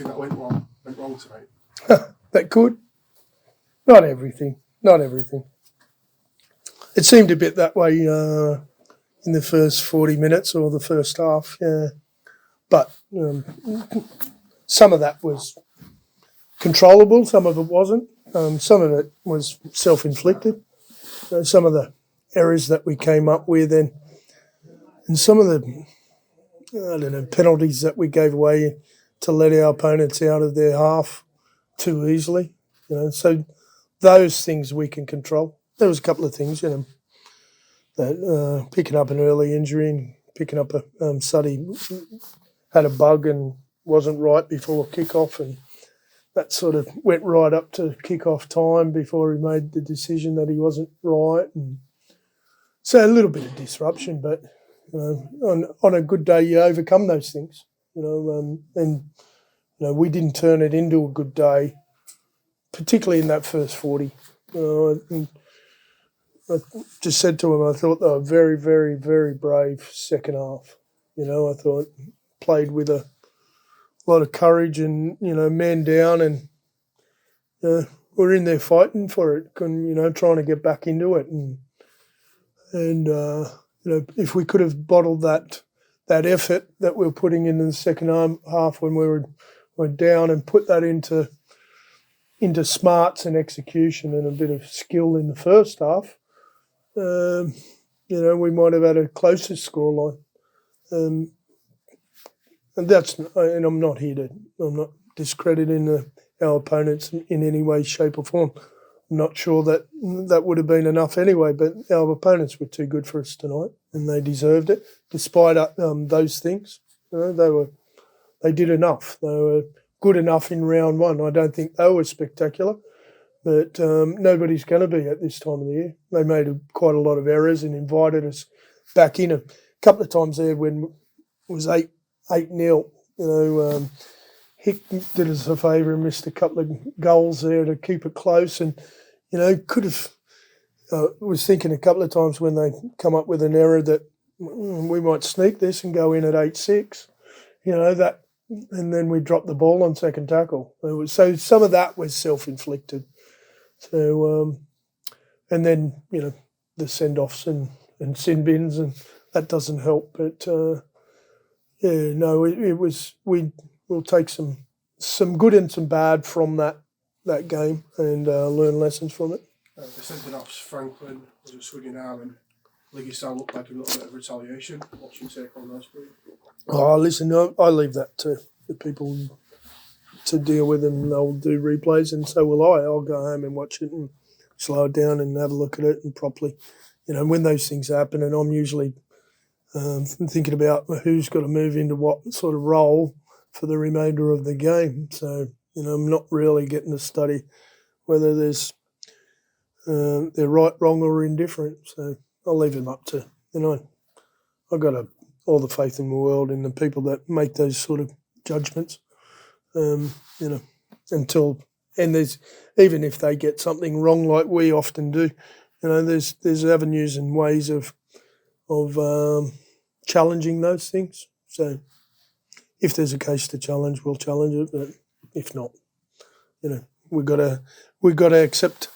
anything that went wrong tonight? That could. Not everything. It seemed a bit that way in the first 40 minutes or the first half, yeah. But some of that was controllable, some of it wasn't. Some of it was self-inflicted. Some of the errors that we came up with and some of the penalties that we gave away to let our opponents out of their half too easily. So those things we can control. There was a couple of things, that picking up an early injury and picking up a Suddy had a bug and wasn't right before kick-off, and that sort of went right up to kick-off time before he made the decision that he wasn't right. And so a little bit of disruption, but on a good day you overcome those things. We didn't turn it into a good day, particularly in that first 40. I just said to him, I thought they were very, very, very brave second half. I thought played with a lot of courage and, man down, and we're in there fighting for it, and, trying to get back into it. And if we could have bottled that effort that we were putting in the second half when we were down and put that into smarts and execution and a bit of skill in the first half, we might have had a closer scoreline. And I'm not discrediting our opponents in any way, shape or form. I'm not sure that would have been enough anyway, but our opponents were too good for us tonight and they deserved it. Despite those things, they did enough. They were good enough in round one. I don't think they were spectacular, but nobody's going to be at this time of the year. They made quite a lot of errors and invited us back in a couple of times there when it was 8-0. Hick did us a favour and missed a couple of goals there to keep it close, and could have. Was thinking a couple of times when they come up with an error that we might sneak this and go in at 8-6. That, and then we dropped the ball on second tackle. So some of that was self-inflicted. So and then the send-offs and sin bins, and that doesn't help. But it was we'll take some good and some bad from that game and learn lessons from it. The centre-offs, Franklin, was it swinging arm, and Liggy looked like a little bit of retaliation. What's your take on those, please? Oh, listen, I leave that to the people to deal with, and they'll do replays, and so will I. I'll go home and watch it and slow it down and have a look at it and properly. When those things happen, and I'm usually thinking about who's got to move into what sort of role for the remainder of the game. So, I'm not really getting to study whether they're right, wrong or indifferent. So I'll leave them up to, I've got all the faith in the world in the people that make those sort of judgments, and there's, even if they get something wrong like we often do, there's avenues and ways of challenging those things. So if there's a case to challenge, we'll challenge it. But if not, we've got to accept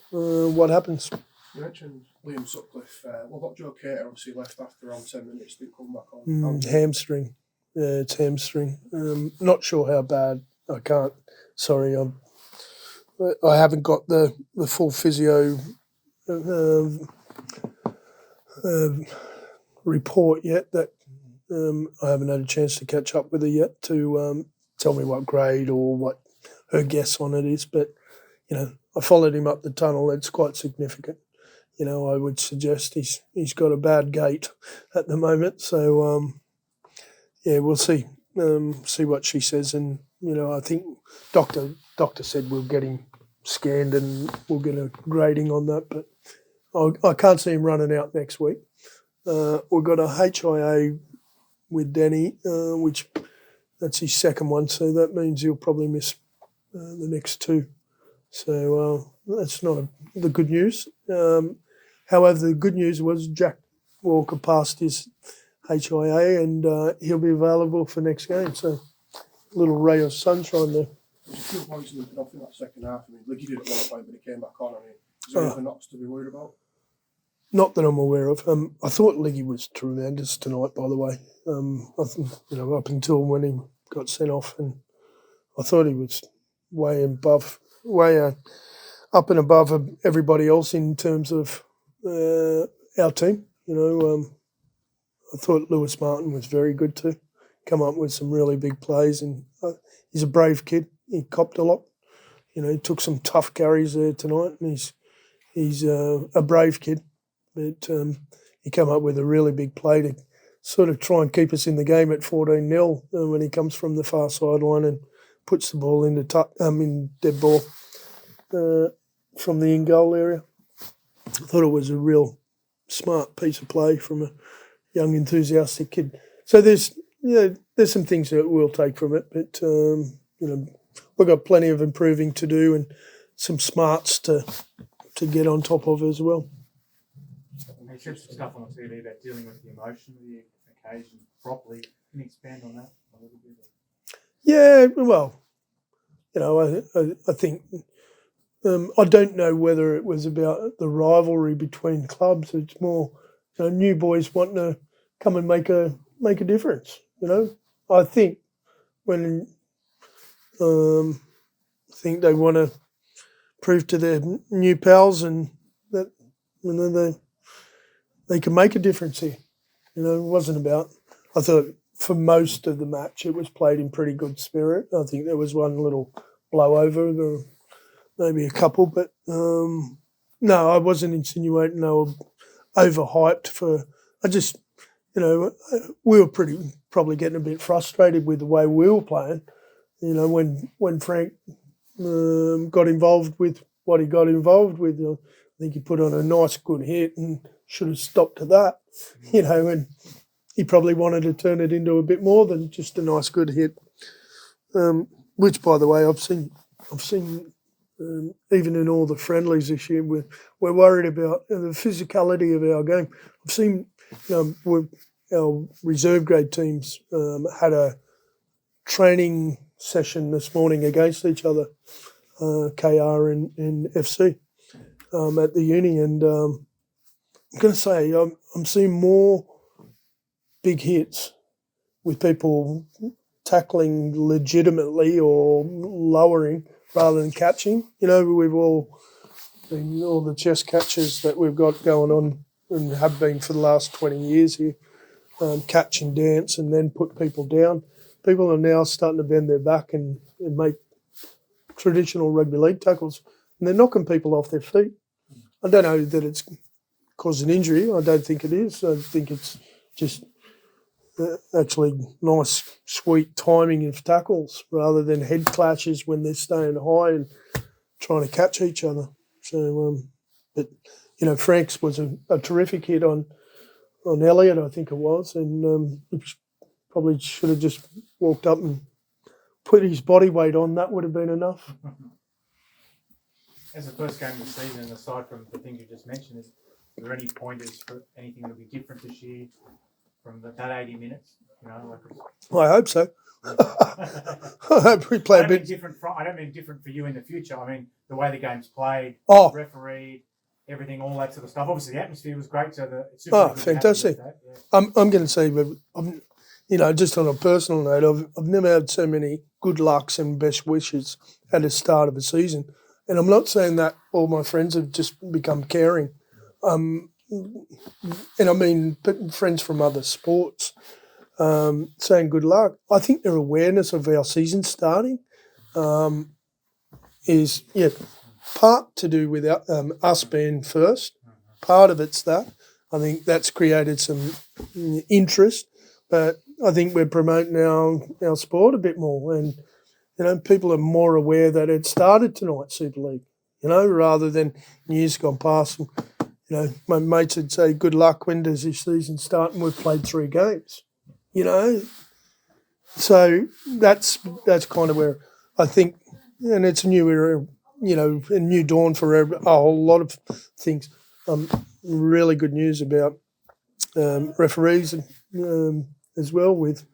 what happens. You mentioned Liam Sutcliffe. What about Joe Cater? Obviously left after around 10 minutes. Didn't come back on. Hamstring. Yeah, it's hamstring. Not sure how bad. I can't. Sorry, I haven't got the full physio report yet. That I haven't had a chance to catch up with her yet to tell me what grade or what her guess on it is. But I followed him up the tunnel. It's quite significant. I would suggest he's got a bad gait at the moment. So we'll see. See what she says, and I think doctor said we'll get him scanned and we'll get a grading on that. But I can't see him running out next week. We've got a HIA with Danny, which that's his second one, so that means he'll probably miss the next two. So that's not the good news. However, the good news was Jack Walker passed his HIA and he'll be available for next game. So little ray of sunshine there. There's a few points in the off in that second half. I mean, Liggy did at one point, but he came back on. I mean, is there any other knocks to be worried about? Not that I'm aware of. I thought Liggy was tremendous tonight, by the way. Up until when he got sent off, and I thought he was way up and above everybody else in terms of our team. I thought Lewis Martin was very good too. Come up with some really big plays, and he's a brave kid. He copped a lot. He took some tough carries there tonight, and he's a brave kid. But he came up with a really big play to sort of try and keep us in the game at 14-0 when he comes from the far sideline and puts the ball into dead ball from the in-goal area. I thought it was a real smart piece of play from a young, enthusiastic kid. So there's some things that we'll take from it, but we've got plenty of improving to do and some smarts to get on top of as well. They said some stuff on the TV about dealing with the emotion of the occasion properly. Can you expand on that a little bit? Yeah, well, I think I don't know whether it was about the rivalry between clubs. It's more new boys wanting to come and make a difference. I think when think they want to prove to their new pals and that they can make a difference here. It wasn't about. I thought for most of the match it was played in pretty good spirit. I think there was one little blowover, maybe a couple, but no, I wasn't insinuating they were overhyped for. I just, we were probably getting a bit frustrated with the way we were playing. When Frank got involved with what he got involved with, I think he put on a nice, good hit and should have stopped at that, and he probably wanted to turn it into a bit more than just a nice, good hit. Which, by the way, I've seen even in all the friendlies this year, we're worried about the physicality of our game. I've seen our reserve grade teams had a training session this morning against each other, KR and FC at the uni, and I'm going to say I'm seeing more big hits with people tackling legitimately or lowering rather than catching. We've all the chest catches that we've got going on and have been for the last 20 years here, catch and dance and then put people down. People are now starting to bend their back and make traditional rugby league tackles, and they're knocking people off their feet. I don't know that it's causing injury. I don't think it is. I think it's just actually nice, sweet timing of tackles rather than head clashes when they're staying high and trying to catch each other. So, Frank's was a terrific hit on Elliott, I think it was, and he probably should have just walked up and put his body weight on. That would have been enough. As the first game of the season, aside from the things you just mentioned, is there any pointers for anything that will be different this year from that 80 minutes? I hope so. I hope we play a bit different. I don't mean different for you in the future. I mean the way the game's played, refereed, everything, all that sort of stuff. Obviously, the atmosphere was great. So it's fantastic. That, yeah. I'm going to say, but just on a personal note, I've never had so many good lucks and best wishes at the start of a season. And I'm not saying that all my friends have just become caring. And I mean friends from other sports saying good luck. I think their awareness of our season starting is, part to do with us being first. Part of it's that. I think that's created some interest. But I think we're promoting our sport a bit more, and people are more aware that it started tonight, Super League. Rather than years gone past. My mates would say, "Good luck. When does this season start?" And we've played 3 games. So that's kind of where I think, and it's a new era, a new dawn for a whole lot of things. Really good news about referees as well, with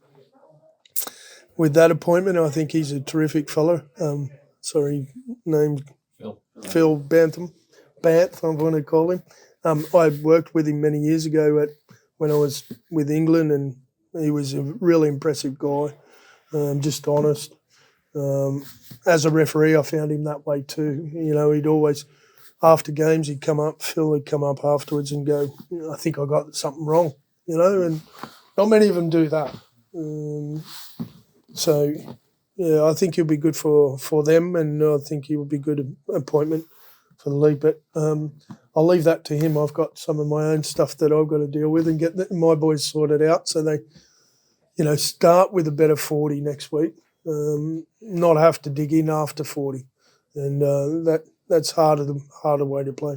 with that appointment, I think he's a terrific fellow. Named Phil Bantham. Banth, I want to call him. I worked with him many years ago when I was with England, and he was a really impressive guy, just honest. As a referee, I found him that way too. He'd always, after games, Phil would come up afterwards and go, I think I got something wrong, and not many of them do that. I think he'll be good for them, and I think he will be a good appointment for the league. But I'll leave that to him. I've got some of my own stuff that I've got to deal with and get my boys sorted out so they, start with a better 40 next week, not have to dig in after 40. And that's harder way to play.